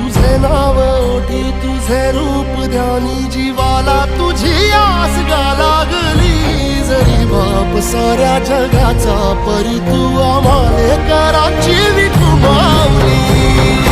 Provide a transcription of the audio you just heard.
तुझे नाव ओठी तुझे रूप ध्यानी जीवाला तुझी आस गा लागली जरी बाप साऱ्या जगाचा परी तू आम्हाले कराची विठू माऊली